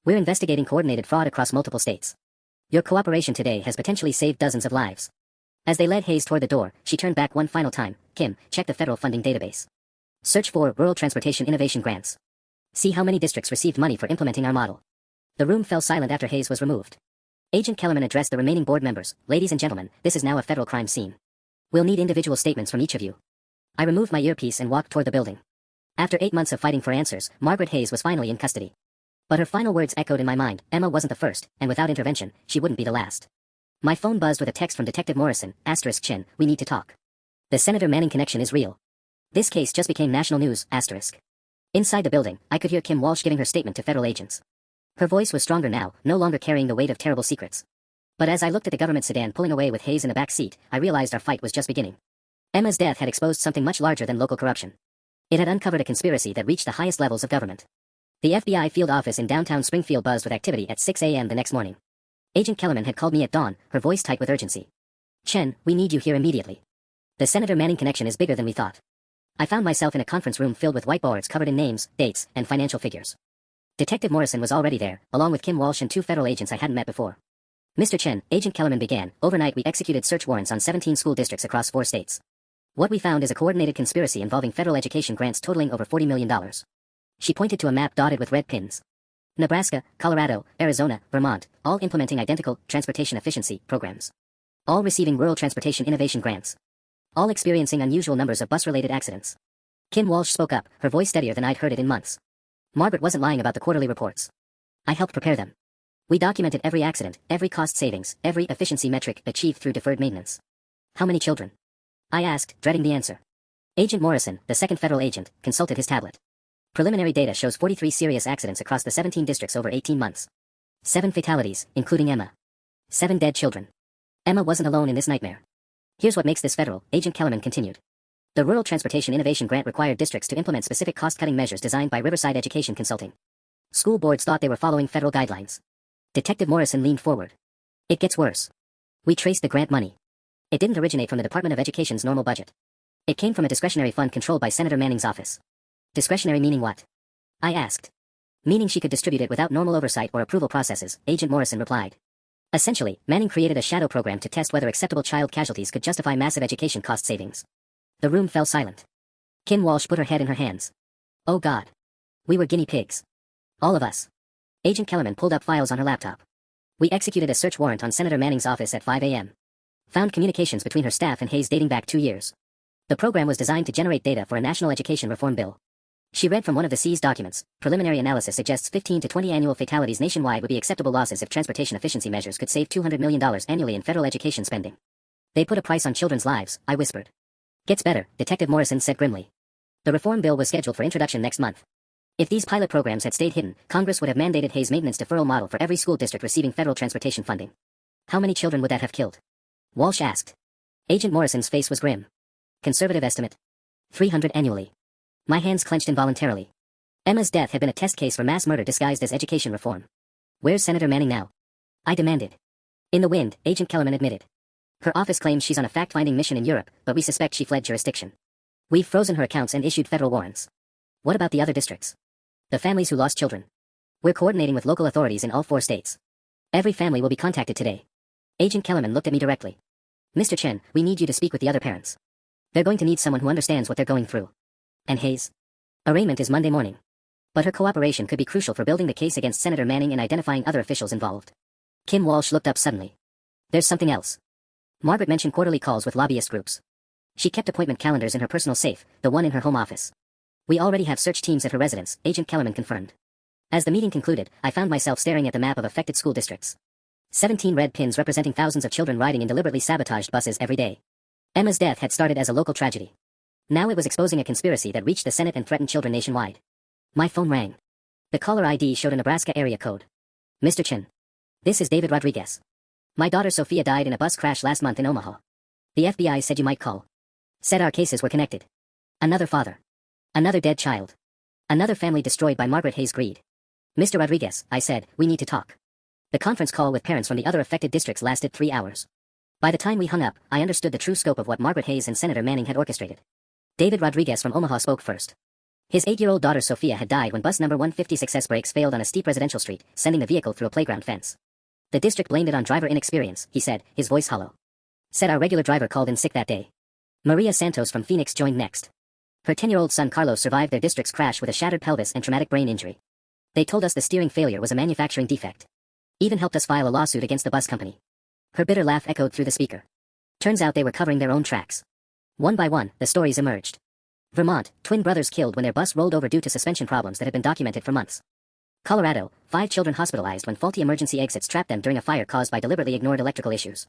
We're investigating coordinated fraud across multiple states. Your cooperation today has potentially saved dozens of lives. As they led Hayes toward the door, she turned back one final time. Kim, check the federal funding database. Search for Rural Transportation Innovation Grants. See how many districts received money for implementing our model. The room fell silent after Hayes was removed. Agent Kellerman addressed the remaining board members. Ladies and gentlemen, this is now a federal crime scene. We'll need individual statements from each of you. I removed my earpiece and walked toward the building. After 8 months of fighting for answers, Margaret Hayes was finally in custody. But her final words echoed in my mind. Emma wasn't the first, and without intervention, she wouldn't be the last. My phone buzzed with a text from Detective Morrison, *Chin, we need to talk. The Senator Manning connection is real. This case just became national news, *. Inside the building, I could hear Kim Walsh giving her statement to federal agents. Her voice was stronger now, no longer carrying the weight of terrible secrets. But as I looked at the government sedan pulling away with Hayes in the back seat, I realized our fight was just beginning. Emma's death had exposed something much larger than local corruption. It had uncovered a conspiracy that reached the highest levels of government. The FBI field office in downtown Springfield buzzed with activity at 6 a.m. the next morning. Agent Kellerman had called me at dawn, her voice tight with urgency. Chen, we need you here immediately. The Senator Manning connection is bigger than we thought. I found myself in a conference room filled with whiteboards covered in names, dates, and financial figures. Detective Morrison was already there, along with Kim Walsh and 2 federal agents I hadn't met before. Mr. Chen, Agent Kellerman began, overnight we executed search warrants on 17 school districts across 4 states. What we found is a coordinated conspiracy involving federal education grants totaling over $40 million. She pointed to a map dotted with red pins. Nebraska, Colorado, Arizona, Vermont, all implementing identical transportation efficiency programs. All receiving rural transportation innovation grants. All experiencing unusual numbers of bus-related accidents. Kim Walsh spoke up, her voice steadier than I'd heard it in months. Margaret wasn't lying about the quarterly reports. I helped prepare them. We documented every accident, every cost savings, every efficiency metric achieved through deferred maintenance. How many children? I asked, dreading the answer. Agent Morrison, the second federal agent, consulted his tablet. Preliminary data shows 43 serious accidents across the 17 districts over 18 months. 7 fatalities, including Emma. 7 dead children. Emma wasn't alone in this nightmare. Here's what makes this federal, Agent Kellerman continued. The Rural Transportation Innovation Grant required districts to implement specific cost-cutting measures designed by Riverside Education Consulting. School boards thought they were following federal guidelines. Detective Morrison leaned forward. It gets worse. We traced the grant money. It didn't originate from the Department of Education's normal budget. It came from a discretionary fund controlled by Senator Manning's office. Discretionary meaning what? I asked. Meaning she could distribute it without normal oversight or approval processes, Agent Morrison replied. Essentially, Manning created a shadow program to test whether acceptable child casualties could justify massive education cost savings. The room fell silent. Kim Walsh put her head in her hands. Oh God. We were guinea pigs. All of us. Agent Kellerman pulled up files on her laptop. We executed a search warrant on Senator Manning's office at 5 a.m. Found communications between her staff and Hayes dating back 2 years. The program was designed to generate data for a national education reform bill. She read from one of the seized documents. Preliminary analysis suggests 15 to 20 annual fatalities nationwide would be acceptable losses if transportation efficiency measures could save $200 million annually in federal education spending. They put a price on children's lives, I whispered. Gets better, Detective Morrison said grimly. The reform bill was scheduled for introduction next month. If these pilot programs had stayed hidden, Congress would have mandated Hayes' maintenance deferral model for every school district receiving federal transportation funding. How many children would that have killed? Walsh asked. Agent Morrison's face was grim. Conservative estimate. 300 annually. My hands clenched involuntarily. Emma's death had been a test case for mass murder disguised as education reform. Where's Senator Manning now? I demanded. In the wind, Agent Kellerman admitted. Her office claims she's on a fact-finding mission in Europe, but we suspect she fled jurisdiction. We've frozen her accounts and issued federal warrants. What about the other districts? The families who lost children. We're coordinating with local authorities in all 4 states. Every family will be contacted today. Agent Kellerman looked at me directly. Mr. Chen, we need you to speak with the other parents. They're going to need someone who understands what they're going through. And Hayes? Arraignment is Monday morning. But her cooperation could be crucial for building the case against Senator Manning and identifying other officials involved. Kim Walsh looked up suddenly. There's something else. Margaret mentioned quarterly calls with lobbyist groups. She kept appointment calendars in her personal safe, the one in her home office. We already have search teams at her residence, Agent Kellerman confirmed. As the meeting concluded, I found myself staring at the map of affected school districts. 17 red pins representing thousands of children riding in deliberately sabotaged buses every day. Emma's death had started as a local tragedy. Now it was exposing a conspiracy that reached the Senate and threatened children nationwide. My phone rang. The caller ID showed a Nebraska area code. Mr. Chin. This is David Rodriguez. My daughter Sophia died in a bus crash last month in Omaha. The FBI said you might call. Said our cases were connected. Another father. Another dead child. Another family destroyed by Margaret Hayes' greed. Mr. Rodriguez, I said, we need to talk. The conference call with parents from the other affected districts lasted 3 hours. By the time we hung up, I understood the true scope of what Margaret Hayes and Senator Manning had orchestrated. David Rodriguez from Omaha spoke first. His 8-year-old daughter Sophia had died when bus number 156's brakes failed on a steep residential street, sending the vehicle through a playground fence. The district blamed it on driver inexperience, he said, his voice hollow. Said our regular driver called in sick that day. Maria Santos from Phoenix joined next. Her 10-year-old son Carlos survived their district's crash with a shattered pelvis and traumatic brain injury. They told us the steering failure was a manufacturing defect. Even helped us file a lawsuit against the bus company. Her bitter laugh echoed through the speaker. Turns out they were covering their own tracks. One by one, the stories emerged. Vermont, twin brothers killed when their bus rolled over due to suspension problems that had been documented for months. Colorado, 5 children hospitalized when faulty emergency exits trapped them during a fire caused by deliberately ignored electrical issues.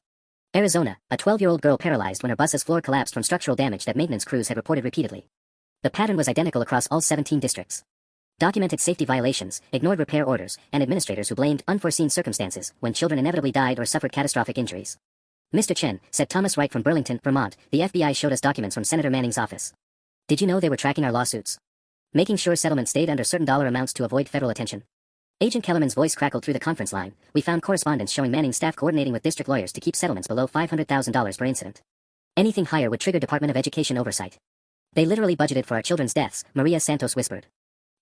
Arizona, a 12-year-old girl paralyzed when her bus's floor collapsed from structural damage that maintenance crews had reported repeatedly. The pattern was identical across all 17 districts. Documented safety violations, ignored repair orders, and administrators who blamed unforeseen circumstances when children inevitably died or suffered catastrophic injuries. Mr. Chen, said Thomas Wright from Burlington, Vermont, the FBI showed us documents from Senator Manning's office. Did you know they were tracking our lawsuits? Making sure settlements stayed under certain dollar amounts to avoid federal attention. Agent Kellerman's voice crackled through the conference line. We found correspondence showing Manning's staff coordinating with district lawyers to keep settlements below $500,000 per incident. Anything higher would trigger Department of Education oversight. They literally budgeted for our children's deaths, Maria Santos whispered.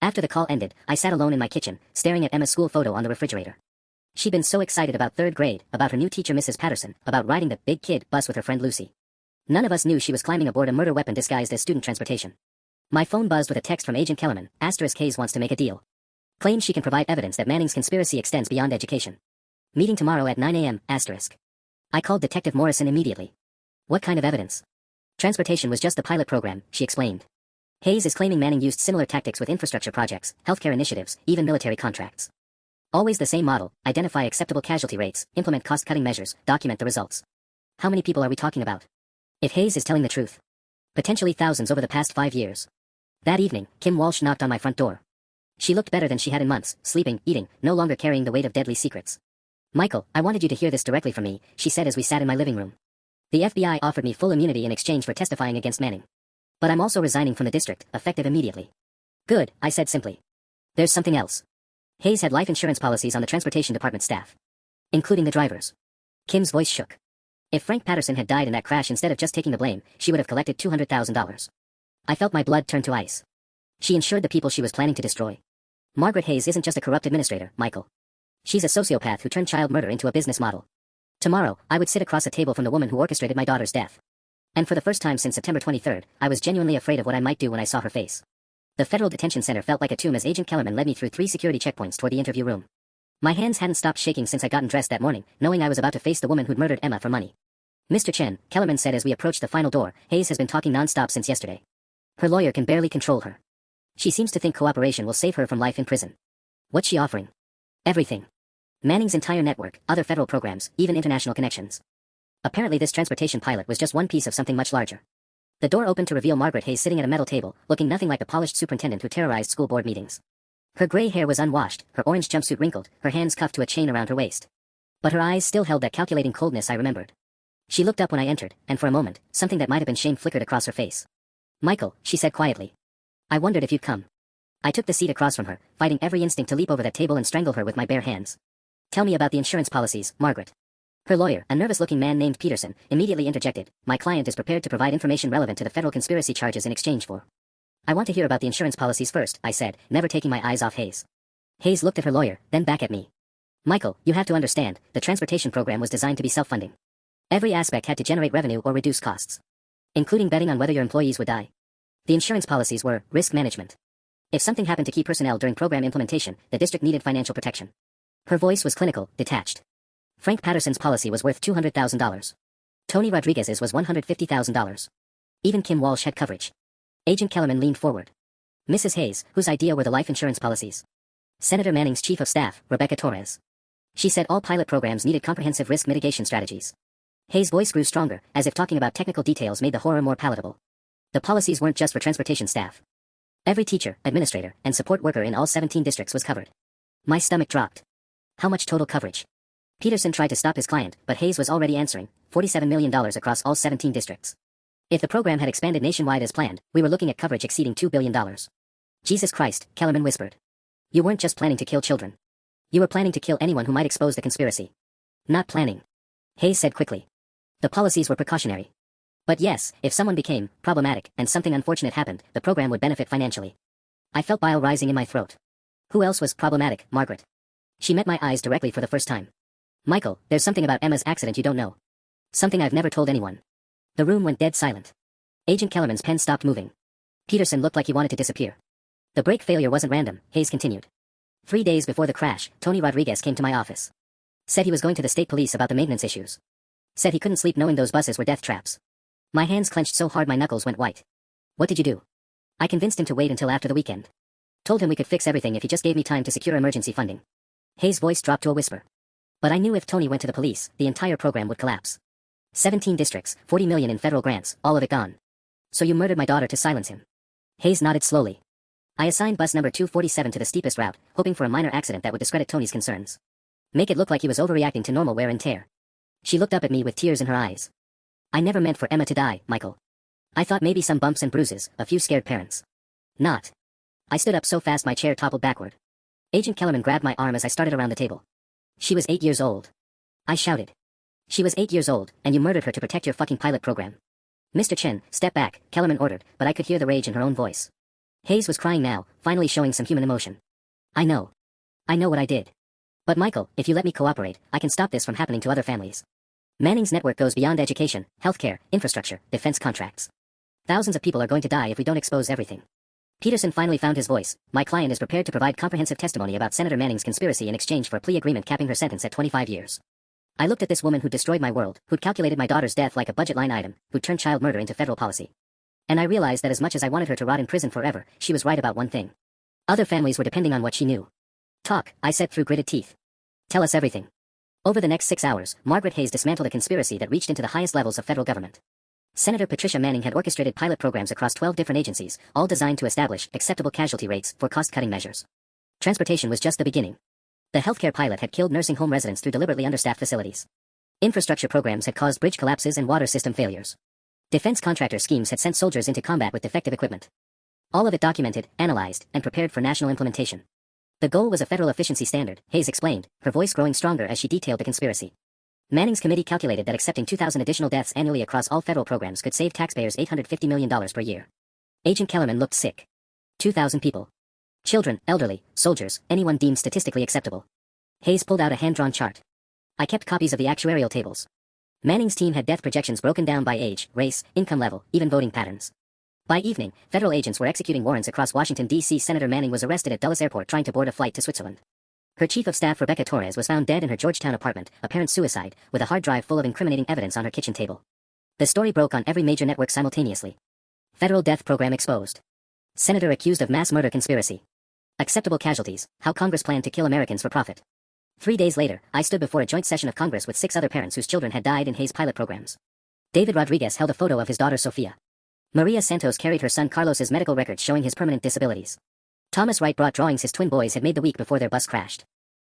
After the call ended, I sat alone in my kitchen, staring at Emma's school photo on the refrigerator. She'd been so excited about 3rd grade, about her new teacher Mrs. Patterson, about riding the big kid bus with her friend Lucy. None of us knew she was climbing aboard a murder weapon disguised as student transportation. My phone buzzed with a text from Agent Kellerman. Hayes wants to make a deal. Claims she can provide evidence that Manning's conspiracy extends beyond education. Meeting tomorrow at 9 a.m. I called Detective Morrison immediately. What kind of evidence? Transportation was just the pilot program, she explained. Hayes is claiming Manning used similar tactics with infrastructure projects, healthcare initiatives, even military contracts. Always the same model: identify acceptable casualty rates, implement cost-cutting measures, document the results. How many people are we talking about? If Hayes is telling the truth. Potentially thousands over the past 5 years. That evening, Kim Walsh knocked on my front door. She looked better than she had in months, sleeping, eating, no longer carrying the weight of deadly secrets. Michael, I wanted you to hear this directly from me, she said as we sat in my living room. The FBI offered me full immunity in exchange for testifying against Manning. But I'm also resigning from the district, effective immediately. Good, I said simply. There's something else. Hayes had life insurance policies on the transportation department staff. Including the drivers. Kim's voice shook. If Frank Patterson had died in that crash instead of just taking the blame, she would have collected $200,000. I felt my blood turn to ice. She insured the people she was planning to destroy. Margaret Hayes isn't just a corrupt administrator, Michael. She's a sociopath who turned child murder into a business model. Tomorrow, I would sit across a table from the woman who orchestrated my daughter's death. And for the first time since September 23rd, I was genuinely afraid of what I might do when I saw her face. The Federal Detention Center felt like a tomb as Agent Kellerman led me through 3 security checkpoints toward the interview room. My hands hadn't stopped shaking since I'd gotten dressed that morning, knowing I was about to face the woman who'd murdered Emma for money. Mr. Chen, Kellerman said as we approached the final door, Hayes has been talking non-stop since yesterday. Her lawyer can barely control her. She seems to think cooperation will save her from life in prison. What's she offering? Everything. Manning's entire network, other federal programs, even international connections. Apparently this transportation pilot was just one piece of something much larger. The door opened to reveal Margaret Hayes sitting at a metal table, looking nothing like the polished superintendent who terrorized school board meetings. Her gray hair was unwashed, her orange jumpsuit wrinkled, her hands cuffed to a chain around her waist. But her eyes still held that calculating coldness I remembered. She looked up when I entered, and for a moment, something that might have been shame flickered across her face. Michael, she said quietly. I wondered if you'd come. I took the seat across from her, fighting every instinct to leap over that table and strangle her with my bare hands. Tell me about the insurance policies, Margaret. Her lawyer, a nervous-looking man named Peterson, immediately interjected. My client is prepared to provide information relevant to the federal conspiracy charges in exchange for. I want to hear about the insurance policies first, I said, never taking my eyes off Hayes. Hayes looked at her lawyer, then back at me. Michael, you have to understand, the transportation program was designed to be self-funding. Every aspect had to generate revenue or reduce costs. Including betting on whether your employees would die. The insurance policies were risk management. If something happened to key personnel during program implementation, the district needed financial protection. Her voice was clinical, detached. Frank Patterson's policy was worth $200,000. Tony Rodriguez's was $150,000. Even Kim Walsh had coverage. Agent Kellerman leaned forward. Mrs. Hayes, whose idea were the life insurance policies? Senator Manning's chief of staff, Rebecca Torres. She said all pilot programs needed comprehensive risk mitigation strategies. Hayes' voice grew stronger, as if talking about technical details made the horror more palatable. The policies weren't just for transportation staff. Every teacher, administrator, and support worker in all 17 districts was covered. My stomach dropped. How much total coverage? Peterson tried to stop his client, but Hayes was already answering, $47 million across all 17 districts. If the program had expanded nationwide as planned, we were looking at coverage exceeding $2 billion. Jesus Christ, Kellerman whispered. You weren't just planning to kill children. You were planning to kill anyone who might expose the conspiracy. Not planning. Hayes said quickly. The policies were precautionary. But yes, if someone became problematic and something unfortunate happened, the program would benefit financially. I felt bile rising in my throat. Who else was problematic, Margaret? She met my eyes directly for the first time. Michael, there's something about Emma's accident you don't know. Something I've never told anyone. The room went dead silent. Agent Kellerman's pen stopped moving. Peterson looked like he wanted to disappear. The brake failure wasn't random, Hayes continued. 3 days before the crash, Tony Rodriguez came to my office. Said he was going to the state police about the maintenance issues. Said he couldn't sleep knowing those buses were death traps. My hands clenched so hard my knuckles went white. What did you do? I convinced him to wait until after the weekend. Told him we could fix everything if he just gave me time to secure emergency funding. Hayes' voice dropped to a whisper. But I knew if Tony went to the police, the entire program would collapse. 17 districts, $40 million in federal grants, all of it gone. So you murdered my daughter to silence him. Hayes nodded slowly. I assigned bus number 247 to the steepest route, hoping for a minor accident that would discredit Tony's concerns. Make it look like he was overreacting to normal wear and tear. She looked up at me with tears in her eyes. I never meant for Emma to die, Michael. I thought maybe some bumps and bruises, a few scared parents. Not. I stood up so fast my chair toppled backward. Agent Kellerman grabbed my arm as I started around the table. She was 8 years old. I shouted. She was 8 years old, and you murdered her to protect your fucking pilot program. Mr. Chen, step back, Kellerman ordered, but I could hear the rage in her own voice. Hayes was crying now, finally showing some human emotion. I know. I know what I did. But Michael, if you let me cooperate, I can stop this from happening to other families. Manning's network goes beyond education, healthcare, infrastructure, defense contracts. Thousands of people are going to die if we don't expose everything. Peterson finally found his voice. My client is prepared to provide comprehensive testimony about Senator Manning's conspiracy in exchange for a plea agreement capping her sentence at 25 years. I looked at this woman who destroyed my world, who'd calculated my daughter's death like a budget line item, who'd turned child murder into federal policy. And I realized that as much as I wanted her to rot in prison forever, she was right about one thing. Other families were depending on what she knew. Talk, I said through gritted teeth. Tell us everything. Over the next 6 hours, Margaret Hayes dismantled a conspiracy that reached into the highest levels of federal government. Senator Patricia Manning had orchestrated pilot programs across 12 different agencies, all designed to establish acceptable casualty rates for cost-cutting measures. Transportation was just the beginning. The healthcare pilot had killed nursing home residents through deliberately understaffed facilities. Infrastructure programs had caused bridge collapses and water system failures. Defense contractor schemes had sent soldiers into combat with defective equipment. All of it documented, analyzed, and prepared for national implementation. The goal was a federal efficiency standard, Hayes explained, her voice growing stronger as she detailed the conspiracy. Manning's committee calculated that accepting 2,000 additional deaths annually across all federal programs could save taxpayers $850 million per year. Agent Kellerman looked sick. 2,000 people. Children, elderly, soldiers, anyone deemed statistically acceptable. Hayes pulled out a hand-drawn chart. I kept copies of the actuarial tables. Manning's team had death projections broken down by age, race, income level, even voting patterns. By evening, federal agents were executing warrants across Washington, D.C. Senator Manning was arrested at Dulles Airport trying to board a flight to Switzerland. Her chief of staff, Rebecca Torres, was found dead in her Georgetown apartment, apparent suicide, with a hard drive full of incriminating evidence on her kitchen table. The story broke on every major network simultaneously. Federal death program exposed. Senator accused of mass murder conspiracy. Acceptable casualties, how Congress planned to kill Americans for profit. 3 days later, I stood before a joint session of Congress with 6 other parents whose children had died in Hayes pilot programs. David Rodriguez held a photo of his daughter Sophia. Maria Santos carried her son Carlos's medical records showing his permanent disabilities. Thomas Wright brought drawings his twin boys had made the week before their bus crashed.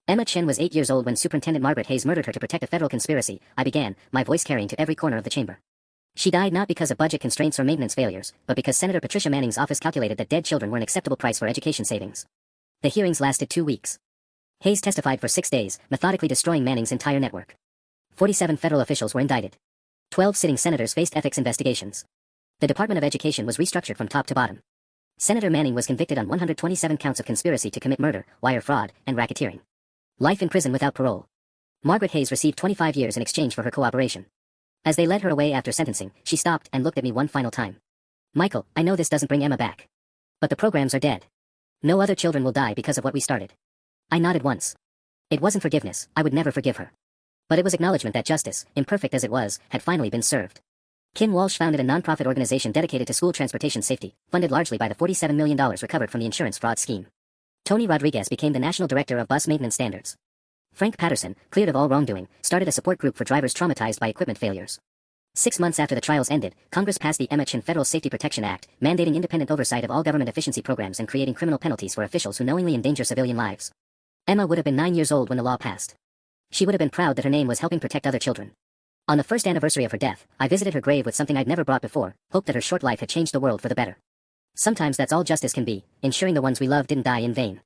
Emma Chen was 8 years old when Superintendent Margaret Hayes murdered her to protect a federal conspiracy, I began, my voice carrying to every corner of the chamber. She died not because of budget constraints or maintenance failures, but because Senator Patricia Manning's office calculated that dead children were an acceptable price for education savings. The hearings lasted 2 weeks. Hayes testified for 6 days, methodically destroying Manning's entire network. 47 federal officials were indicted. 12 sitting senators faced ethics investigations. The Department of Education was restructured from top to bottom. Senator Manning was convicted on 127 counts of conspiracy to commit murder, wire fraud, and racketeering. Life in prison without parole. Margaret Hayes received 25 years in exchange for her cooperation. As they led her away after sentencing, she stopped and looked at me one final time. Michael, I know this doesn't bring Emma back. But the programs are dead. No other children will die because of what we started. I nodded once. It wasn't forgiveness, I would never forgive her. But it was acknowledgement that justice, imperfect as it was, had finally been served. Ken Walsh founded a nonprofit organization dedicated to school transportation safety, funded largely by the $47 million recovered from the insurance fraud scheme. Tony Rodriguez became the national director of bus maintenance standards. Frank Patterson, cleared of all wrongdoing, started a support group for drivers traumatized by equipment failures. 6 months after the trials ended, Congress passed the Emma Chin Federal Safety Protection Act, mandating independent oversight of all government efficiency programs and creating criminal penalties for officials who knowingly endanger civilian lives. Emma would have been 9 years old when the law passed. She would have been proud that her name was helping protect other children. On the first anniversary of her death, I visited her grave with something I'd never brought before, hope that her short life had changed the world for the better. Sometimes that's all justice can be, ensuring the ones we love didn't die in vain.